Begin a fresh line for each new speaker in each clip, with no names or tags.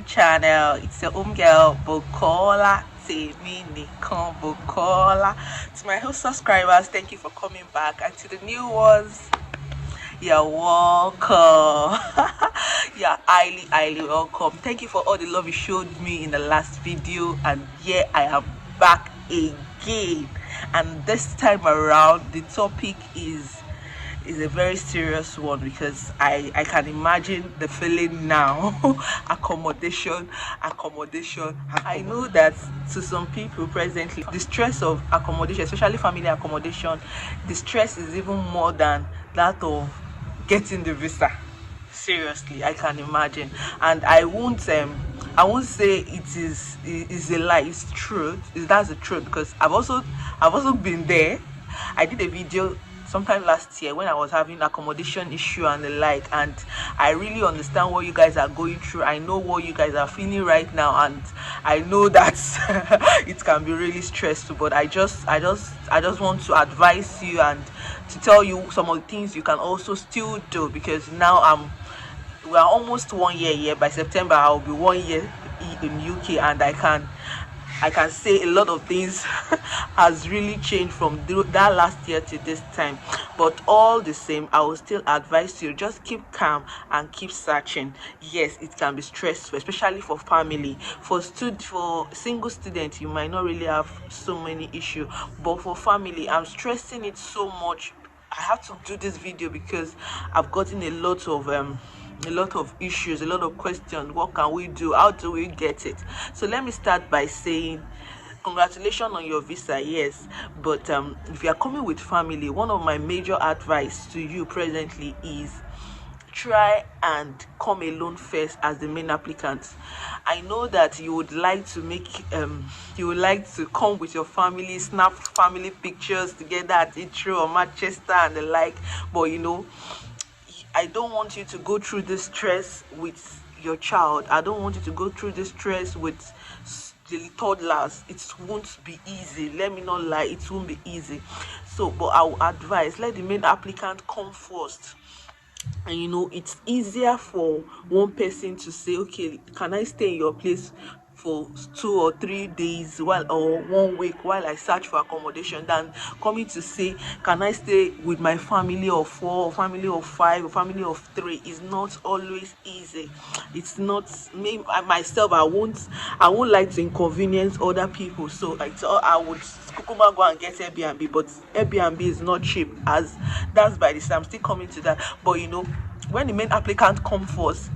channel. It's your girl Bukola Nikan Bukola. To my whole subscribers, thank you for coming back, and to the new ones, you're welcome. You're highly welcome. Thank you for all the love you showed me in the last video, and here I am back again. And this time around, the topic is a very serious one, because I can imagine the feeling now. accommodation. I know that to some people presently, the stress of accommodation, especially family accommodation, the stress is even more than that of getting the visa. Seriously, I can imagine. And I won't say it is a lie. It's truth. That's the truth, because I've also been there. I did a video sometime last year when I was having accommodation issue and the like, and I really understand what you guys are going through. I know what you guys are feeling right now, and I know that it can be really stressful. But I just want to advise you and to tell you some of the things you can also still do, because now we are almost 1 year here. By September I'll be 1 year in UK, and I can say a lot of things has really changed from that last year to this time. But all the same, I will still advise you, just keep calm and keep searching. Yes, it can be stressful, especially for family. For single students, you might not really have so many issues, but for family, I'm stressing it so much. I have to do this video because I've gotten a lot of issues, a lot of questions. What can we do? How do we get it? So let me start by saying congratulations on your visa. Yes, but if you are coming with family, one of my major advice to you presently is try and come alone first as the main applicant. I know that you would like to come with your family, snap family pictures together at Heathrow or Manchester and the like, but I don't want you to go through this stress with your child. I don't want you to go through this stress with the toddlers. It won't be easy. Let me not lie, it won't be easy. So, but I will advise, let the main applicant come first. And it's easier for one person to say, okay, can I stay in your place for 2 or 3 days or 1 week while I search for accommodation, than coming to say, can I stay with my family of 4 or family of 5 or family of 3. Is not always easy. It's not me myself. I won't like to inconvenience other people, so I would Kukuma go and get Airbnb, but Airbnb is not cheap, as that's by this time. I'm still coming to that. But when the main applicant comes first,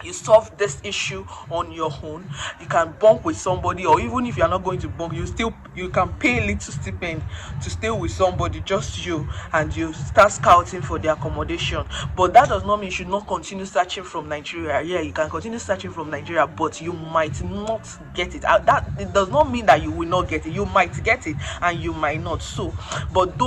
you solve this issue on your own. You can bunk with somebody, or even if you're not going to bunk, you can pay a little stipend to stay with somebody, just you, and you start scouting for the accommodation. But that does not mean you should not continue searching from Nigeria. Yeah, you can continue searching from Nigeria, but you might not get it. That it does not mean that you will not get it. You might get it and you might not. So, but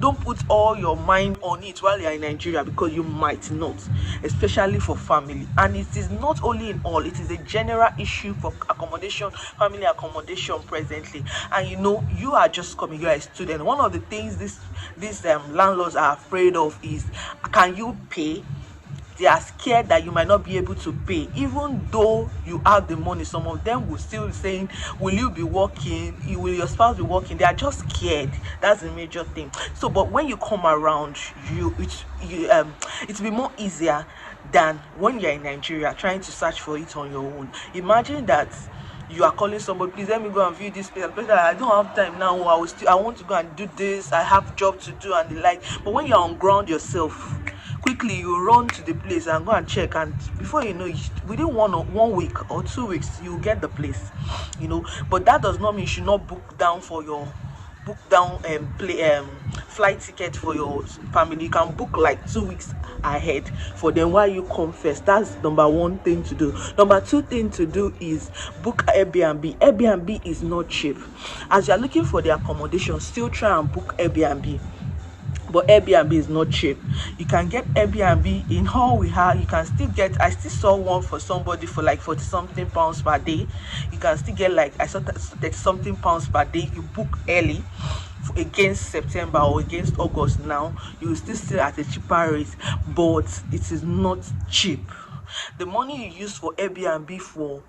don't put all your mind on it while you're in Nigeria, because you might not, especially for family. And it is not only in all, it is a general issue for accommodation, family accommodation presently. And you are just coming, you're a student. One of the things these landlords are afraid of is, can you pay? They are scared that you might not be able to pay, even though you have the money. Some of them will still be saying, will you be working? Will your spouse be working? They are just scared. That's the major thing. So, but when you come around, it'll be more easier than when you're in Nigeria trying to search for it on your own. Imagine that you are calling somebody, please let me go and view this place. I don't have time now. I want to go and do this. I have job to do and the like. But when you're on ground yourself, quickly you run to the place and go and check, and before you know it, within 1 week or 2 weeks, you get the place. But that does not mean you should not book down flight ticket for your family. You can book like 2 weeks ahead for them while you come first. That's number one thing to do. Number two thing to do is book Airbnb. Airbnb is not cheap. As you're looking for the accommodation, still try and book Airbnb. But Airbnb is not cheap. You can get Airbnb in all we have. You can still get, I still saw one for somebody for like 40 something pounds per day. You can still get I saw 30 something pounds per day. You book early against September or against August. Now you will still at a cheaper rate, but it is not cheap. The money you use for Airbnb for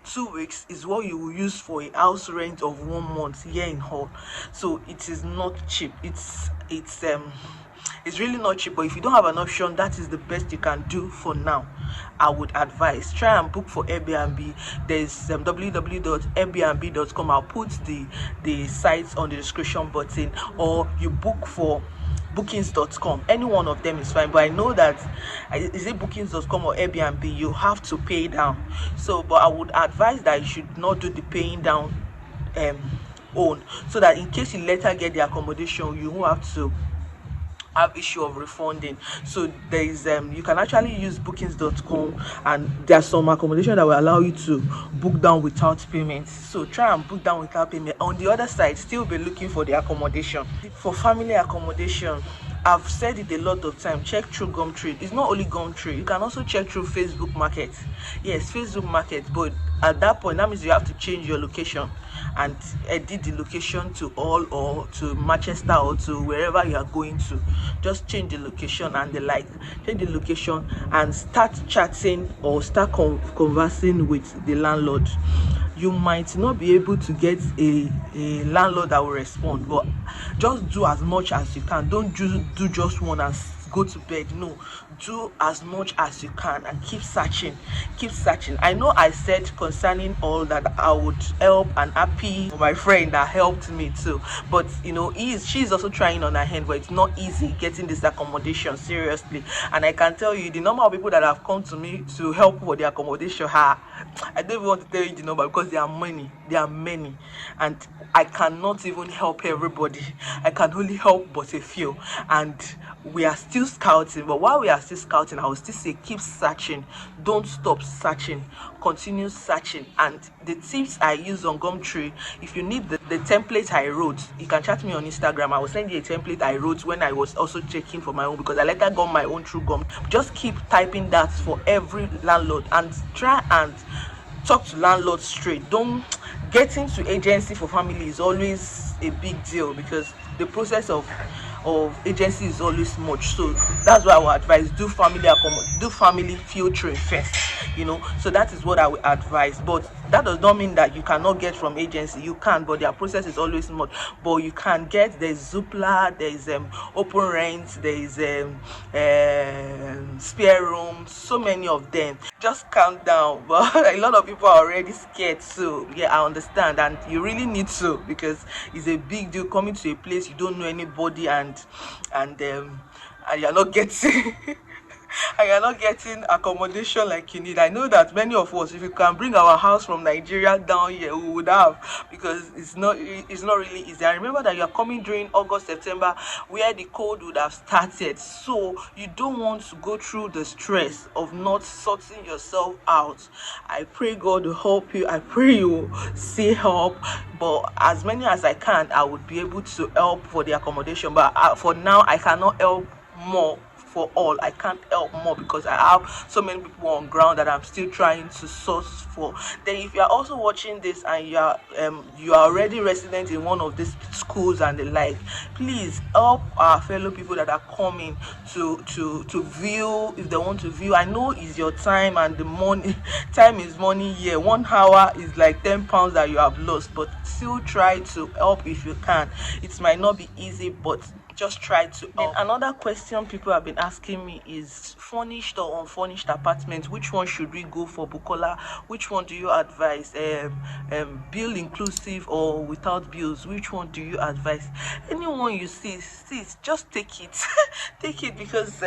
2 weeks is what you will use for a house rent of 1 month here in Hull. So it is not cheap. It's really not cheap, but if you don't have an option, that is the best you can do for now. I would advise try and book for Airbnb. There's www.airbnb.com. I'll put the sites on the description button, or you book for bookings.com. Any one of them is fine, but I know that is it bookings.com or Airbnb, you have to pay down. So but I would advise that you should not do the paying down own, so that in case you later get the accommodation, you won't have to have issue of refunding. So there is you can actually use bookings.com, and there's some accommodation that will allow you to book down without payment. So try and book down without payment. On the other side, still be looking for the accommodation. For family accommodation, I've said it a lot of time, check through Gumtree. It's not only Gumtree, you can also check through Facebook Market. Yes, Facebook Market, but at that point, that means you have to change your location and edit the location to all, or to Manchester, or to wherever you are going to. Just change the location and change the location and start chatting or start conversing with the landlord. You might not be able to get a landlord that will respond, but just do as much as you can. Don't do just one and go to bed. No, do as much as you can and keep searching. I know I said concerning all that I would help, and happy for my friend that helped me too, but she's also trying on her hand, but it's not easy getting this accommodation, seriously. And I can tell you the number of people that have come to me to help for the accommodation, I don't even want to tell you the number, because there are many, and I cannot even help everybody. I can only help but a few, and we are still scouting. But while we are still scouting, I will still say keep searching. Don't stop searching. Continue searching. And the tips I use on Gumtree, if you need the template I wrote, you can chat me on Instagram. I will send you a template I wrote when I was also checking for my own, because I later got my own through Gum. Just keep typing that for every landlord, and try and talk to landlords straight. Don't get into agency for family is always a big deal, because the process of agency is always much. So that's why I would advise do family filtering first, so that is what I would advise. But that does not mean that you cannot get from agency. You can, but their process is always much. But you can get, there's Zoopla, there's Open Rent, there's Spare Room, so many of them. Just calm down. But a lot of people are already scared, so yeah, I understand, and you really need to, because it's a big deal coming to a place you don't know anybody, and you're not getting and you're not getting accommodation like you need. I know that many of us, if we can bring our house from Nigeria down here, we would have, because it's not really easy. I remember that you are coming during August, September, where the cold would have started, so you don't want to go through the stress of not sorting yourself out. I pray God will help you. I pray you will see help, but as many as I can, I would be able to help for the accommodation. But for now, I cannot help more for all. I can't help more, because I have so many people on ground that I'm still trying to source for. Then if you are also watching this and you are already resident in one of these schools and the like, please help our fellow people that are coming to view, if they want to view. I know it's your time, and the money time is money here. 1 hour is like £10 that you have lost, but still try to help if you can. It might not be easy, but just try to help. Then another question people have been asking me is furnished or unfurnished apartments. Which one should we go for, Bukola? Which one do you advise? Bill inclusive or without bills? Which one do you advise? Anyone you see, just take it. Take it, because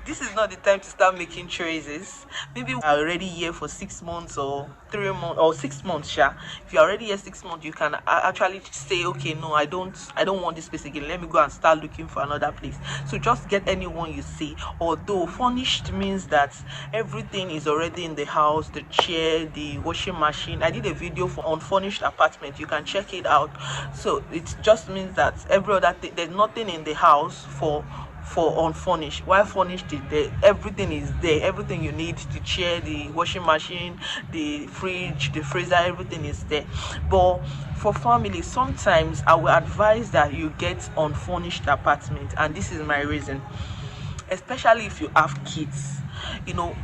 this is not the time to start making choices. Maybe we're already here for 6 months or 3 months or 6 months. Sure. If you're already here 6 months, you can actually say, okay, no, I don't want this place again. Let me go and start looking for another place. So just get anyone you see. Although furnished means that everything is already in the house, the chair, the washing machine. I did a video for unfurnished apartment. You can check it out. So it just means that every other thing, there's nothing in the house for unfurnished. While furnished is there, everything is there, everything you need, the chair, the washing machine, the fridge, the freezer, everything is there. But for family, sometimes I will advise that you get unfurnished apartment, and this is my reason. Especially if you have kids, you know,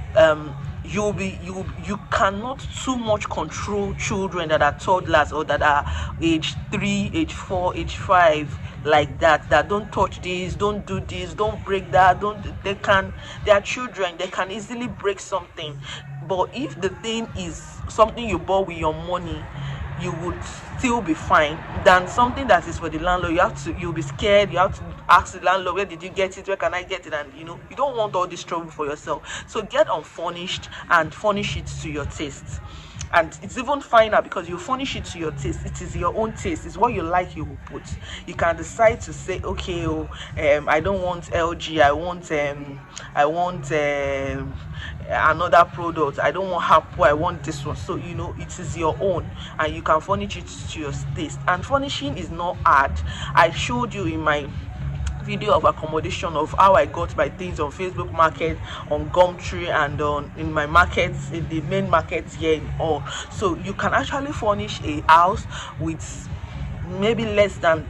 you cannot too much control children that are toddlers or that are age 3, age 4, age 5, like that don't touch this, don't do this, don't break that, don't they are children, they can easily break something. But if the thing is something you bought with your money, you would still be fine than something that is for the landlord. You'll be scared, you have to ask the landlord, where did you get it, where can I get it? And you don't want all this trouble for yourself. So get unfurnished and furnish it to your taste. And it's even finer because you furnish it to your taste. It is your own taste. It's what you like, you will put. You can decide to say, okay, I don't want LG, I want another product, I don't want Apple, I want this one. So it is your own, and you can furnish it to your taste. And furnishing is not hard. I showed you in my video of accommodation of how I got my things on Facebook Market, on Gumtree, and in my markets, in the main markets here in all. So you can actually furnish a house with maybe less than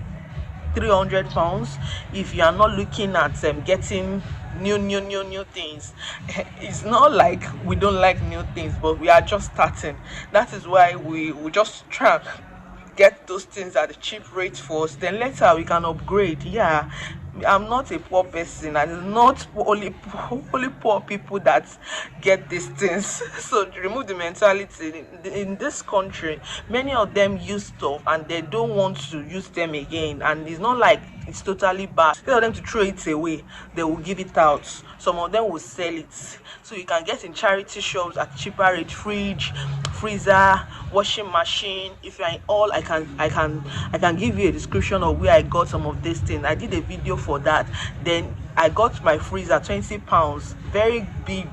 300 pounds if you are not looking at getting new things. It's not like we don't like new things, but we are just starting. That is why we just try and get those things at a cheap rate first, then later we can upgrade. Yeah, I'm not a poor person, and it's not only poor people that get these things. So remove the mentality. In this country, many of them use stuff and they don't want to use them again, and it's not like it's totally bad. Instead of them to throw it away, they will give it out. Some of them will sell it, so you can get in charity shops at cheaper rate. Fridge, freezer, washing machine. If you're in all, I can give you a description of where I got some of these things. I did a video for that. Then I got my freezer, 20 pounds, very big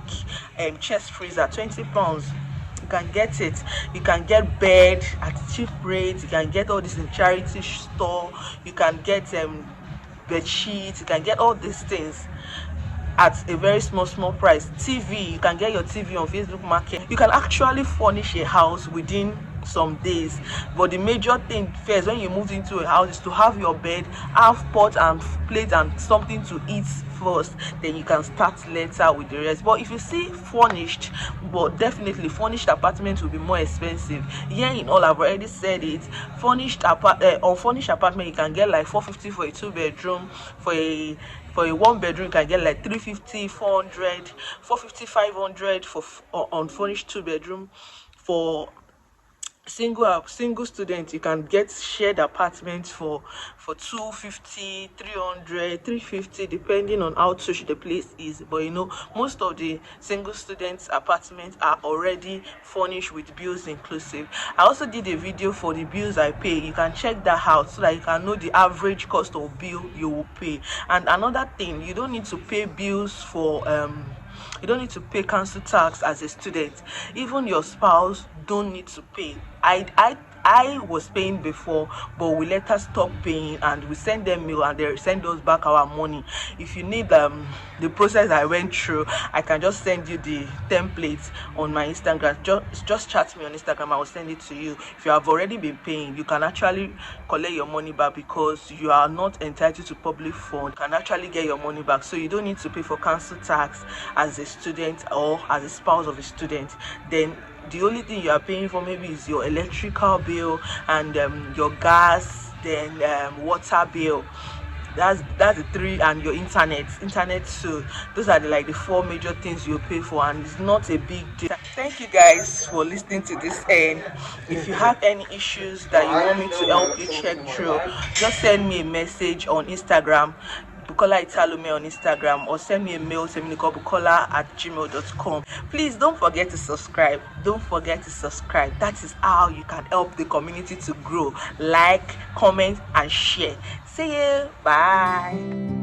chest freezer, 20 pounds. You can get it. You can get bed at cheap rates. You can get all this in charity store. You can get bed sheets. You can get all these things at a very small price. TV, you can get your TV on Facebook Market. You can actually furnish a house within some days. But the major thing first, when you move into a house, is to have your bed, have pot and plate and something to eat first. Then you can start later with the rest. But if you see furnished, but definitely furnished apartment will be more expensive. Here in all, I've already said it. Unfurnished apartment, you can get like 450 for a 2-bedroom. For a 1-bedroom, you can get like 350, 400, 450, 500 for unfurnished 2-bedroom. For single student, you can get shared apartments for 250, 300, 350, depending on how touch the place is. But most of the single students apartments are already furnished with bills inclusive. I also did a video for the bills I pay. You can check that out so that you can know the average cost of bill you will pay. And another thing, you don't need to pay bills for you don't need to pay council tax as a student. Even your spouse don't need to pay. I was paying before, but we later stopped paying, and we send them mail and they send us back our money. If you need the process I went through, I can just send you the template on my Instagram. Just chat me on Instagram, I will send it to you. If you have already been paying, you can actually collect your money back because you are not entitled to public fund. You can actually get your money back, so you don't need to pay for council tax as a student or as a spouse of a student. Then the only thing you are paying for maybe is your electrical bill and your gas, then water bill. That's the three, and your internet too. Those are the 4 major things you pay for, and it's not a big deal. Thank you guys for listening to this end. If you have any issues that you want me to help you check through, just send me a message on Instagram, Bukola Italume on Instagram, or send me a mail to bukola@gmail.com. Please don't forget to subscribe. Don't forget to subscribe. That is how you can help the community to grow. Like, comment, and share. See you. Bye.